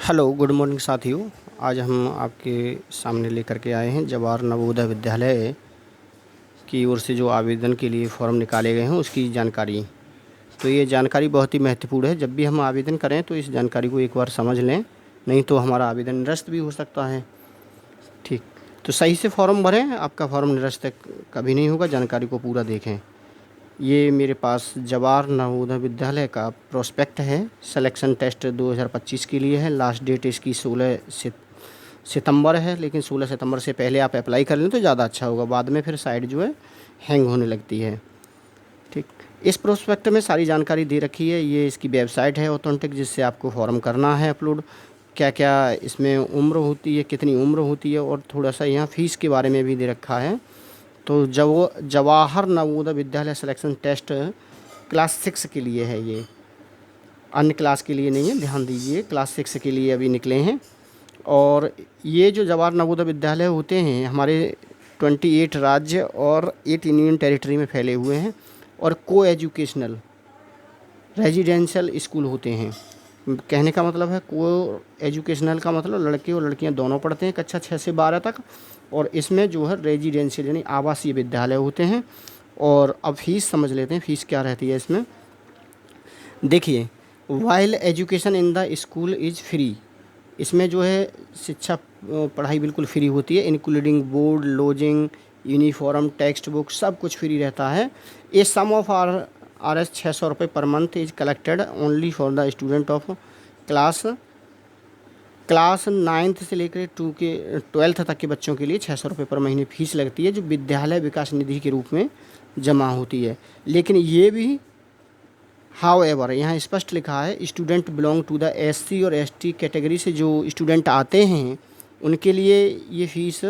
Hello, good morning साथियों। आज हम आपके सामने लेकर के आए हैं जवाहर नवोदय विद्यालय की ओर से जो आवेदन के लिए फॉर्म निकाले गए हैं उसकी जानकारी। तो ये जानकारी बहुत ही महत्वपूर्ण है। जब भी हम आवेदन करें तो इस जानकारी को एक बार समझ लें, नहीं तो हमारा आवेदन निरस्त भी हो सकता है। ठीक, तो सही से फॉर्म भरें, आपका फॉर्म निरस्त कभी नहीं होगा। जानकारी को पूरा देखें। ये मेरे पास जवाहर नवोदय विद्यालय का प्रोस्पेक्ट है। सिलेक्शन टेस्ट 2025 के लिए है। लास्ट डेट इसकी 16 सितंबर है, लेकिन 16 सितंबर से पहले आप अप्लाई कर लें तो ज़्यादा अच्छा होगा। बाद में फिर साइट जो है हैंग होने लगती है। ठीक, इस प्रोस्पेक्ट में सारी जानकारी दे रखी है। ये इसकी वेबसाइट है ऑथेंटिक, जिससे आपको फॉर्म करना है अपलोड। क्या क्या इसमें उम्र होती है, कितनी उम्र होती है, और थोड़ा सा यहाँ फ़ीस के बारे में भी दे रखा है। तो Jawahar Navodaya Vidyalaya selection test class 6 के लिए है। ये अन्य क्लास के लिए नहीं है, ध्यान दीजिए। क्लास 6 के लिए अभी निकले हैं। और ये जो जवाहर नवोदय विद्यालय होते हैं हमारे 28 राज्य और 8 यूनियन टेरिटरी में फैले हुए हैं, और को एजुकेशनल रेजिडेंशियल स्कूल होते हैं। कहने का मतलब है, को एजुकेशनल का मतलब लड़के और लड़कियां दोनों पढ़ते हैं कक्षा 6 से 12 तक। और इसमें जो है रेजिडेंशियल यानी आवासीय विद्यालय होते हैं। और अब फीस समझ लेते हैं, फ़ीस क्या रहती है इसमें। देखिए, while education in the school is free. इसमें जो है शिक्षा पढ़ाई बिल्कुल फ्री होती है, including board, lodging, uniform, text book, सब कुछ फ्री रहता है। ए सम ऑफ RS 600 रुपये per month is collected only for the student of class 9th से लेकर 12th तक के बच्चों के लिए 600 रुपये पर महीने फ़ीस लगती है, जो विद्यालय विकास निधि के रूप में जमा होती है। लेकिन ये भी हाउएवर यहाँ स्पष्ट लिखा है, student belong to the SC और ST कैटेगरी से जो स्टूडेंट आते हैं उनके लिए ये फ़ीस,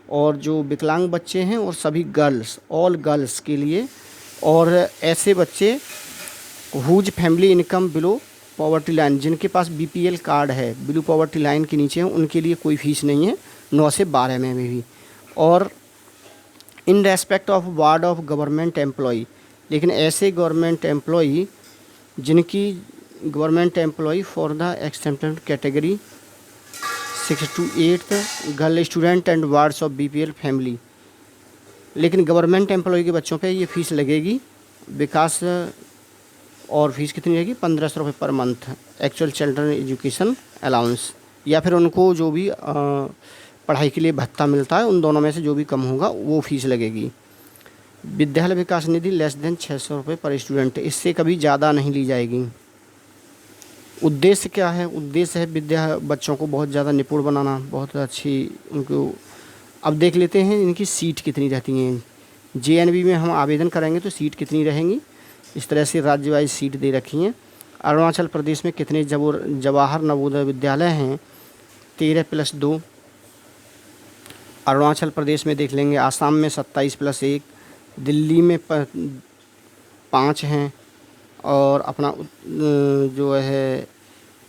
और जो विकलांग बच्चे हैं और सभी गर्ल्स, ऑल गर्ल्स के लिए, और ऐसे बच्चे whose family income below poverty line, जिनके पास BPL कार्ड है, बिलो पॉवर्टी लाइन के नीचे हैं, उनके लिए कोई फ़ीस नहीं है 9 से 12 में भी। और in respect of ward of government employee, लेकिन ऐसे गवर्नमेंट एम्प्लॉई जिनकी government employee for the excepted category 6 to 8 girl student and wards of BPL family. लेकिन गवर्नमेंट एम्प्लॉय के बच्चों पे ये फ़ीस लगेगी विकास, और फीस कितनी रहेगी 1500 रुपये per month, actual children education allowance, या फिर उनको जो भी पढ़ाई के लिए भत्ता मिलता है उन दोनों में से जो भी कम होगा वो फ़ीस लगेगी। विद्यालय विकास निधि लेस देन 600 रुपये पर स्टूडेंट, इससे कभी ज़्यादा नहीं ली जाएगी। उद्देश्य क्या है? उद्देश्य है बच्चों को बहुत ज़्यादा निपुण बनाना, बहुत अच्छी उनको। अब देख लेते हैं इनकी सीट कितनी रहती हैं। JNV में हम आवेदन करेंगे तो सीट कितनी रहेंगी, इस तरह से राज्य वाइज सीट दे रखी हैं। अरुणाचल प्रदेश में कितने जवाहर नवोदय विद्यालय हैं? 13+2। अरुणाचल प्रदेश में देख लेंगे। आसाम में 27+1, दिल्ली में 5 हैं, और अपना जो है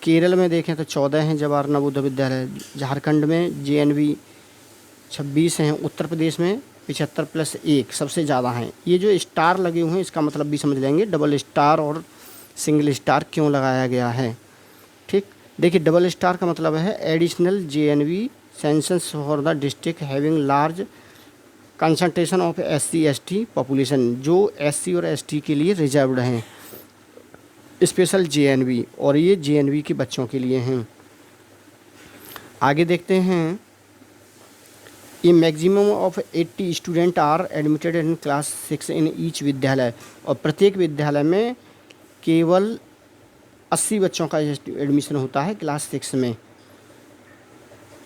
केरल में देखें तो 14 हैं जवाहर नवोदय विद्यालय। झारखंड में JNV 26 हैं। उत्तर प्रदेश में 75+1 सबसे ज़्यादा हैं। ये जो स्टार लगे हुए हैं इसका मतलब भी समझ लेंगे, डबल स्टार और सिंगल स्टार क्यों लगाया गया है। ठीक, देखिए डबल स्टार का मतलब है additional JNV census for the district having large concentration of SC ST population, जो SC और ST के लिए रिजर्व्ड हैं स्पेशल JNV, और ये JNV के बच्चों के लिए हैं। आगे देखते हैं, ये maximum of 80 student are admitted in class 6 in each विद्यालय, और प्रत्येक विद्यालय में केवल 80 बच्चों का एडमिशन होता है क्लास 6 में।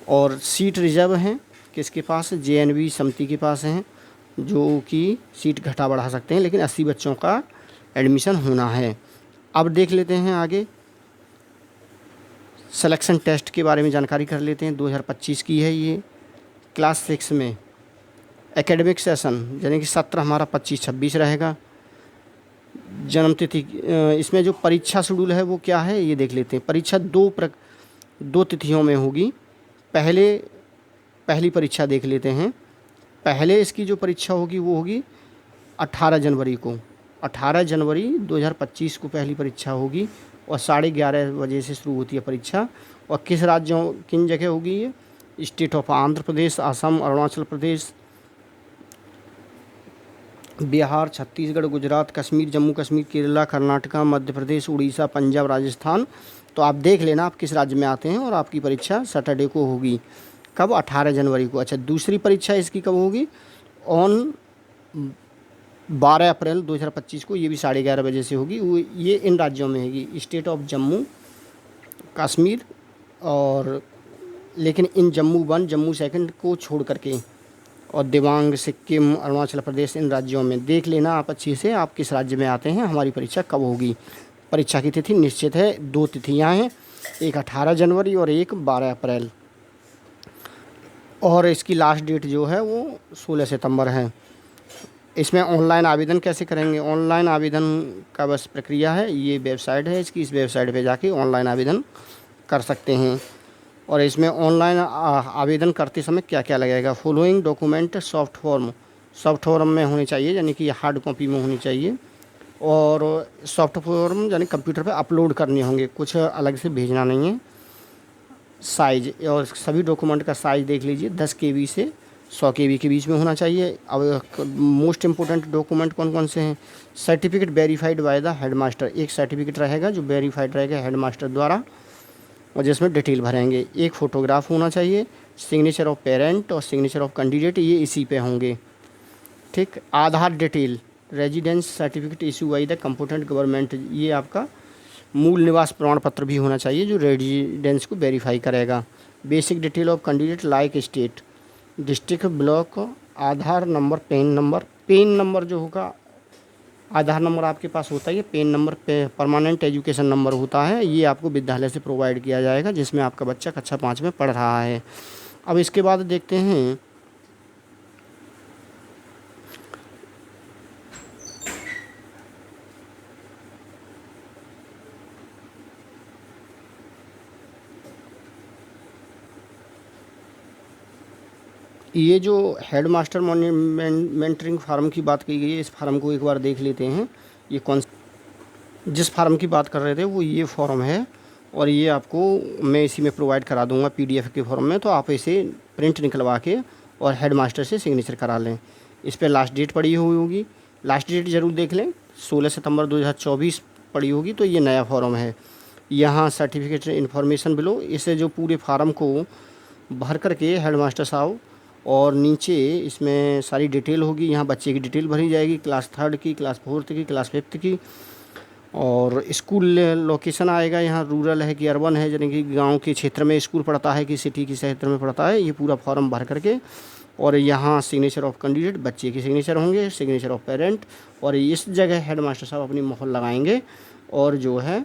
और सीट रिजर्व हैं किसके पास? JNV समिति के पास हैं, जो कि सीट घटा बढ़ा सकते हैं, लेकिन 80 बच्चों का एडमिशन होना है। अब देख लेते हैं आगे सिलेक्शन टेस्ट के बारे में जानकारी कर लेते हैं। 2025 की है ये। क्लास 6 में एकेडमिक सेशन यानी कि सत्र हमारा 25-26 रहेगा। जन्म तिथि, इसमें जो परीक्षा शेड्यूल है वो क्या है ये देख लेते हैं। परीक्षा दो तिथियों में होगी। पहली परीक्षा देख लेते हैं। पहले इसकी जो परीक्षा होगी वो होगी 18 जनवरी को। 18 जनवरी 2025 को पहली परीक्षा होगी, और 11:30 बजे से शुरू होती है परीक्षा। और किस राज्यों किन जगह होगी ये? State of Andhra Pradesh, Assam, Arunachal Pradesh, Bihar, Chhattisgarh, Gujarat, Kashmir, Jammu Kashmir, Kerala, Karnataka, Madhya Pradesh, Orissa, Punjab, Rajasthan. तो आप देख लेना आप किस राज्य में आते हैं। और आपकी परीक्षा सैटरडे को होगी। कब? 18 जनवरी को। अच्छा, दूसरी परीक्षा इसकी कब होगी? ऑन 12 अप्रैल 2025 को। ये भी 11:30 बजे से होगी। वो ये इन राज्यों में होगी, स्टेट ऑफ जम्मू कश्मीर, और लेकिन इन जम्मू 1, जम्मू 2 को छोड़ करके, और दिबांग, सिक्किम, अरुणाचल प्रदेश, इन राज्यों में देख लेना आप अच्छे से आप किस राज्य में आते हैं, हमारी परीक्षा कब होगी। परीक्षा की तिथि निश्चित है, 2 तिथियां हैं, एक 18 जनवरी और एक 12 अप्रैल। और इसकी लास्ट डेट जो है वो 16 सितंबर है। इसमें ऑनलाइन आवेदन कैसे करेंगे? ऑनलाइन आवेदन का बस प्रक्रिया है, ये वेबसाइट है इसकी, इस वेबसाइट पे जाके ऑनलाइन आवेदन कर सकते हैं। और इसमें ऑनलाइन आवेदन करते समय क्या क्या लगेगा? फॉलोइंग डॉक्यूमेंट सॉफ्ट फॉर्म में होने चाहिए, यानी कि हार्ड कॉपी में होनी चाहिए। और सॉफ्ट फॉर्म यानी कंप्यूटर पे अपलोड करने होंगे, कुछ अलग से भेजना नहीं है। साइज़, और सभी डॉक्यूमेंट का साइज़ देख लीजिए, 10 KB से 100 KB के बीच में होना चाहिए। अब मोस्ट इम्पोर्टेंट डॉक्यूमेंट कौन कौन से हैं? Certificate verified by the headmaster, एक सर्टिफिकेट रहेगा जो वेरीफाइड रहेगा हेडमास्टर द्वारा, और जिसमें डिटेल भरेंगे। एक फ़ोटोग्राफ होना चाहिए, सिग्नेचर ऑफ पेरेंट और सिग्नेचर ऑफ कैंडिडेट, ये इसी पे होंगे। ठीक। Aadhaar detail, residence certificate issue by the competent government, ये आपका मूल निवास प्रमाण पत्र भी होना चाहिए जो रेजिडेंस को वेरीफाई करेगा। Basic detail of candidate like state, district, block, Aadhaar number, PAN number जो होगा, आधार नंबर आपके पास होता है, ये पेन नंबर पे परमानेंट एजुकेशन नंबर होता है, ये आपको विद्यालय से प्रोवाइड किया जाएगा जिसमें आपका बच्चा कक्षा 5 में पढ़ रहा है। अब इसके बाद देखते हैं ये जो हेड मास्टर मॉनिटरिंग फार्म की बात की गई है, इस फार्म को एक बार देख लेते हैं। ये कौन, जिस फार्म की बात कर रहे थे वो ये फॉर्म है, और ये आपको मैं इसी में प्रोवाइड करा दूंगा PDF के फॉर्म में। तो आप इसे प्रिंट निकलवा के और हेड मास्टर से सिग्नेचर करा लें। इस पर लास्ट डेट पड़ी हुई होगी, लास्ट डेट ज़रूर देख लें, 16 सितंबर 2024 पड़ी होगी। तो ये नया फॉर्म है। यहाँ सर्टिफिकेट इन्फॉर्मेशन बिलो, इसे जो पूरे फार्म को भर करके हेड मास्टर साहब, और नीचे इसमें सारी डिटेल होगी। यहाँ बच्चे की डिटेल भरी जाएगी, क्लास 3 की, क्लास 4 की, क्लास 5 की, और स्कूल लोकेशन आएगा, यहाँ रूरल है कि अर्बन है, यानी कि गांव के क्षेत्र में स्कूल पढ़ता है कि सिटी के क्षेत्र में पढ़ता है, ये पूरा फॉर्म भर करके। और यहाँ सिग्नेचर ऑफ कैंडिडेट, बच्चे के सिग्नेचर होंगे, सिग्नेचर ऑफ पेरेंट, और इस जगह हेड मास्टर साहब अपनी मोहर लगाएंगे और जो है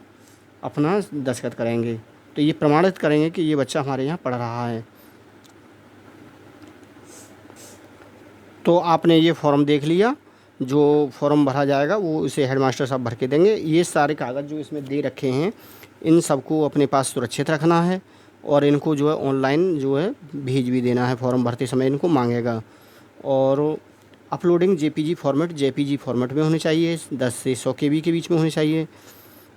अपना दस्तखत करेंगे। तो ये प्रमाणित करेंगे कि ये बच्चा हमारे यहाँ पढ़ रहा है। तो आपने ये फॉर्म देख लिया, जो फॉर्म भरा जाएगा वो इसे हेडमास्टर साहब भर के देंगे। ये सारे कागज़ जो इसमें दे रखे हैं, इन सबको अपने पास सुरक्षित रखना है, और इनको जो है ऑनलाइन जो है भेज भी देना है, फॉर्म भरते समय इनको मांगेगा। और अपलोडिंग JPG फॉर्मेट में होनी चाहिए, 10 से 100 KB के बीच में होनी चाहिए।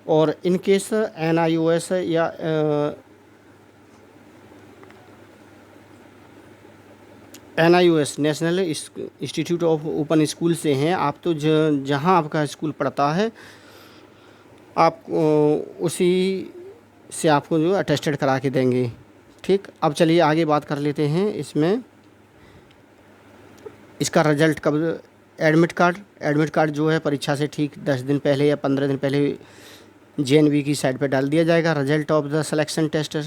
और इन केस NIOS या NIOS national institute of open school से हैं आप, तो जहाँ आपका स्कूल पढ़ता है आप उसी से आपको जो अटेस्टेड करा के देंगे। ठीक। अब चलिए आगे बात कर लेते हैं। इसमें इसका रिज़ल्ट कब? एडमिट कार्ड जो है परीक्षा से ठीक 10 दिन पहले या 15 दिन पहले JNV की साइट पर डाल दिया जाएगा। Result of the selection test,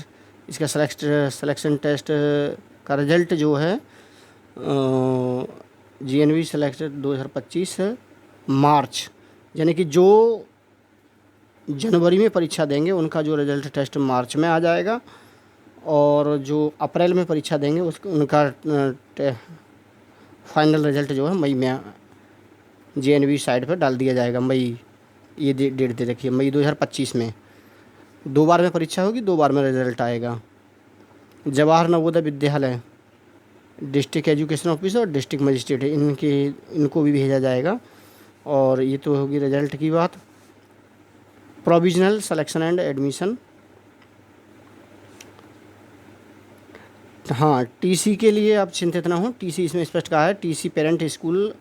इसका सिलेक्शन टेस्ट का रिज़ल्ट जो है JNV सिलेक्टेड 2025 मार्च, यानी कि जो जनवरी में परीक्षा देंगे उनका जो रिज़ल्ट टेस्ट मार्च में आ जाएगा, और जो अप्रैल में परीक्षा देंगे उनका फाइनल रिज़ल्ट जो है मई में JNV साइट पर डाल दिया जाएगा। मई, ये डेट दे रखी है, मई 2025 में। 2 बार में परीक्षा होगी, 2 बार में रिज़ल्ट आएगा। Jawahar Navodaya Vidyalaya, district education officer और डिस्ट्रिक्ट मजिस्ट्रेट, इनको भी भेजा जाएगा। और ये तो होगी रिज़ल्ट की बात। Provisional selection and admission. हाँ, टीसी के लिए आप चिंतित ना हो, टीसी इसमें स्पष्ट कहा है, TC parent school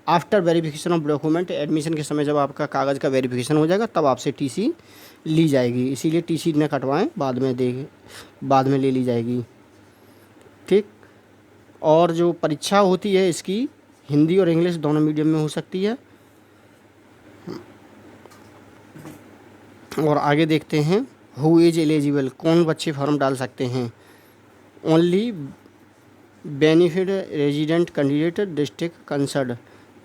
after verification of document, admission के समय जब आपका कागज़ का वेरिफिकेशन हो जाएगा तब आपसे टीसी ली जाएगी, इसीलिए टीसी न कटवाएं, बाद में ले ली जाएगी। ठीक। और जो परीक्षा होती है इसकी हिंदी और इंग्लिश दोनों मीडियम में हो सकती है। और आगे देखते हैं, हु इज एलिजिबल, कौन बच्चे फॉर्म डाल सकते हैं। Only benefit resident candidate district concern,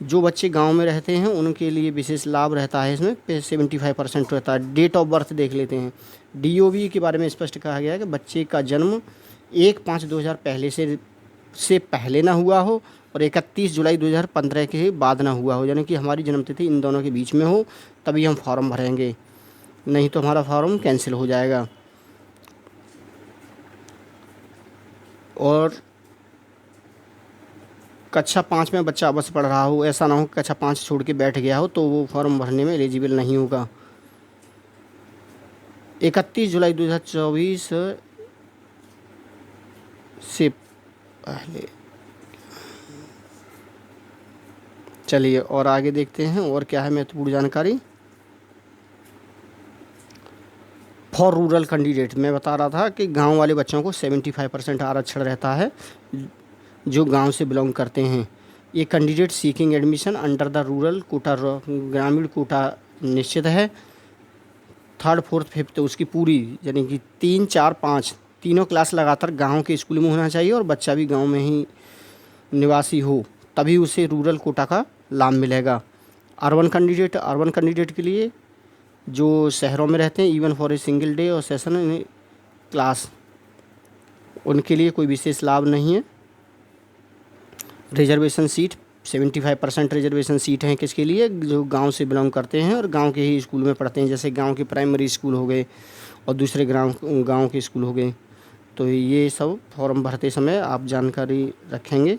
जो बच्चे गांव में रहते हैं उनके लिए विशेष लाभ रहता है, इसमें 75% रहता है। डेट ऑफ बर्थ देख लेते हैं, डीओबी के बारे में स्पष्ट कहा गया है कि बच्चे का जन्म 1/5/2000 पहले से पहले ना हुआ हो और 31 जुलाई 2015 के बाद ना हुआ हो, यानी कि हमारी जन्मतिथि इन दोनों के बीच में हो, तभी हम फॉर्म भरेंगे, नहीं तो हमारा फॉर्म कैंसिल हो जाएगा। और कक्षा 5 में बच्चा अवश्य पढ़ रहा हो, ऐसा ना हो कक्षा 5 छोड़ के बैठ गया हो तो वो फॉर्म भरने में एलिजिबल नहीं होगा। 31 जुलाई 2024 से पहले। चलिए और आगे देखते हैं और क्या है महत्वपूर्ण जानकारी। फॉर रूरल कैंडिडेट, मैं बता रहा था कि गांव वाले बच्चों को 75% आरक्षण रहता है जो गांव से बिलोंग करते हैं। ये candidate seeking admission under the rural quota, ग्रामीण कोटा निश्चित है। 3rd 4th 5th उसकी पूरी, यानी कि 3 4 5 तीनों क्लास लगातार गांव के स्कूल में होना चाहिए और बच्चा भी गांव में ही निवासी हो, तभी उसे रूरल कोटा का लाभ मिलेगा। अर्बन कैंडिडेट के लिए जो शहरों में रहते हैं, even for a single day और सेशन इन क्लास, उनके लिए कोई विशेष लाभ नहीं है। रिजर्वेशन सीट 75% रिजर्वेशन सीट हैं किसके लिए, जो गांव से बिलोंग करते हैं और गांव के ही स्कूल में पढ़ते हैं, जैसे गांव के प्राइमरी स्कूल हो गए और दूसरे गांव के स्कूल हो गए। तो ये सब फॉर्म भरते समय आप जानकारी रखेंगे।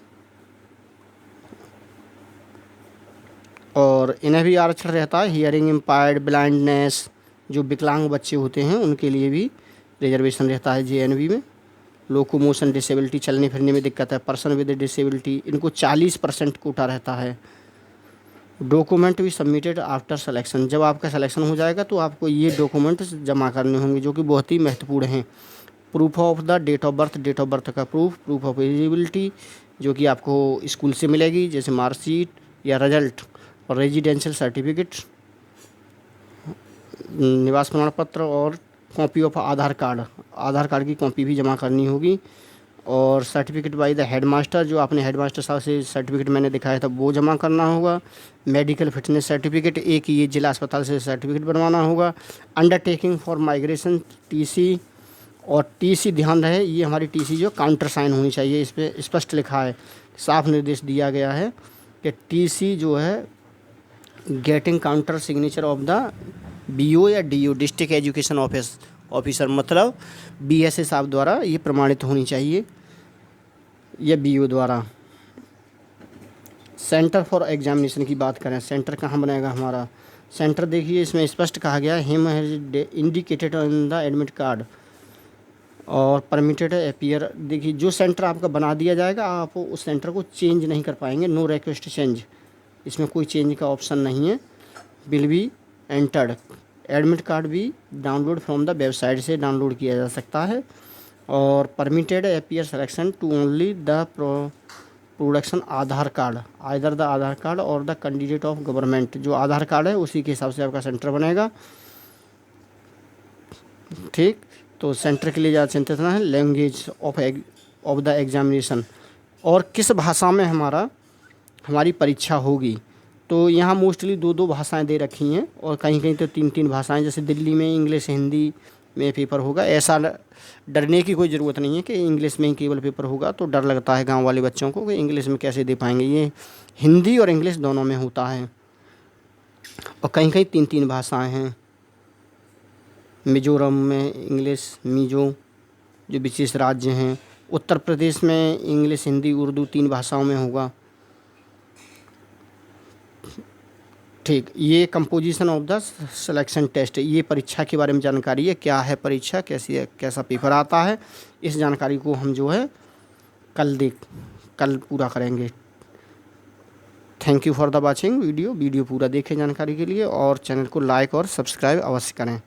और इन्हें भी आरक्षण रहता है। हियरिंग इम्पायर्ड, ब्लाइंडनेस, जो विकलांग बच्चे होते हैं उनके लिए भी रिजर्वेशन रहता है जेएनवी में। लोकोमोशन डिसेबिलिटी, चलने फिरने में दिक्कत है, पर्सन विद डिसेबिलिटी, इनको 40% कोटा रहता है। डॉक्यूमेंट भी सबमिटेड आफ्टर सिलेक्शन, जब आपका सिलेक्शन हो जाएगा तो आपको ये डॉक्यूमेंट जमा करने होंगे जो कि बहुत ही महत्वपूर्ण हैं। Proof of the date of birth का प्रूफ ऑफ एलिजिबिलिटी जो कि आपको स्कूल से मिलेगी, जैसे मार्कशीट या रिजल्ट, और रेजिडेंशियल सर्टिफिकेट, निवास प्रमाण पत्र, और कॉपी ऑफ आधार कार्ड की कॉपी भी जमा करनी होगी। और सर्टिफिकेट बाय द हेडमास्टर, जो आपने हेडमास्टर साहब से सर्टिफिकेट मैंने दिखाया था वो जमा करना होगा। मेडिकल फिटनेस सर्टिफिकेट, एक ये जिला अस्पताल से सर्टिफिकेट बनवाना होगा। अंडरटेकिंग फॉर माइग्रेशन टीसी, और टीसी ध्यान रहे ये हमारी टीसी जो काउंटर साइन होनी चाहिए, इस पर स्पष्ट लिखा है, साफ निर्देश दिया गया है कि टीसी जो है getting counter signature of the BO या डीओ, डिस्ट्रिक्ट एजुकेशन ऑफिसर, मतलब बीएसए साहब द्वारा ये प्रमाणित होनी चाहिए या बीओ द्वारा। सेंटर फॉर एग्जामिनेशन की बात करें, सेंटर कहाँ बनेगा हमारा, सेंटर देखिए इसमें स्पष्ट कहा गया है, him has indicated on the admit card और परमिटेड अपीयर। देखिए जो सेंटर आपका बना दिया जाएगा आप उस सेंटर को चेंज नहीं कर पाएंगे, नो रिक्वेस्ट चेंज, इसमें कोई चेंज का ऑप्शन नहीं है। Will be entered, admit card भी डाउनलोड फ्रॉम द वेबसाइट से डाउनलोड किया जा सकता है। और permitted appear selection to only the production Aadhaar card, either the Aadhaar card और द कैंडिडेट ऑफ गवर्नमेंट, जो आधार कार्ड है उसी के हिसाब से आपका सेंटर बनेगा। ठीक, तो सेंटर के लिए ज़्यादा चिंतित ना है। लैंग्वेज ऑफ द एग्जामिनेशन, और किस भाषा में हमारी परीक्षा होगी, तो यहाँ मोस्टली 2 भाषाएं दे रखी हैं और कहीं कहीं तो 3 भाषाएं, जैसे दिल्ली में इंग्लिश हिंदी में पेपर होगा। ऐसा डरने की कोई ज़रूरत नहीं है कि इंग्लिश में ही केवल पेपर होगा, तो डर लगता है गांव वाले बच्चों को कि इंग्लिश में कैसे दे पाएंगे, ये हिंदी और इंग्लिश दोनों में होता है। और कहीं कहीं 3 भाषाएँ हैं, मिजोरम में इंग्लिश, मिजो जो विशेष राज्य हैं, उत्तर प्रदेश में इंग्लिश हिंदी उर्दू 3 भाषाओं में होगा। ठीक, ये composition of the selection test, ये परीक्षा के बारे में जानकारी है, क्या है परीक्षा, कैसी है, कैसा पेपर आता है, इस जानकारी को हम जो है कल पूरा करेंगे। Thank you for the watching video पूरा देखें जानकारी के लिए, और चैनल को लाइक और सब्सक्राइब अवश्य करें।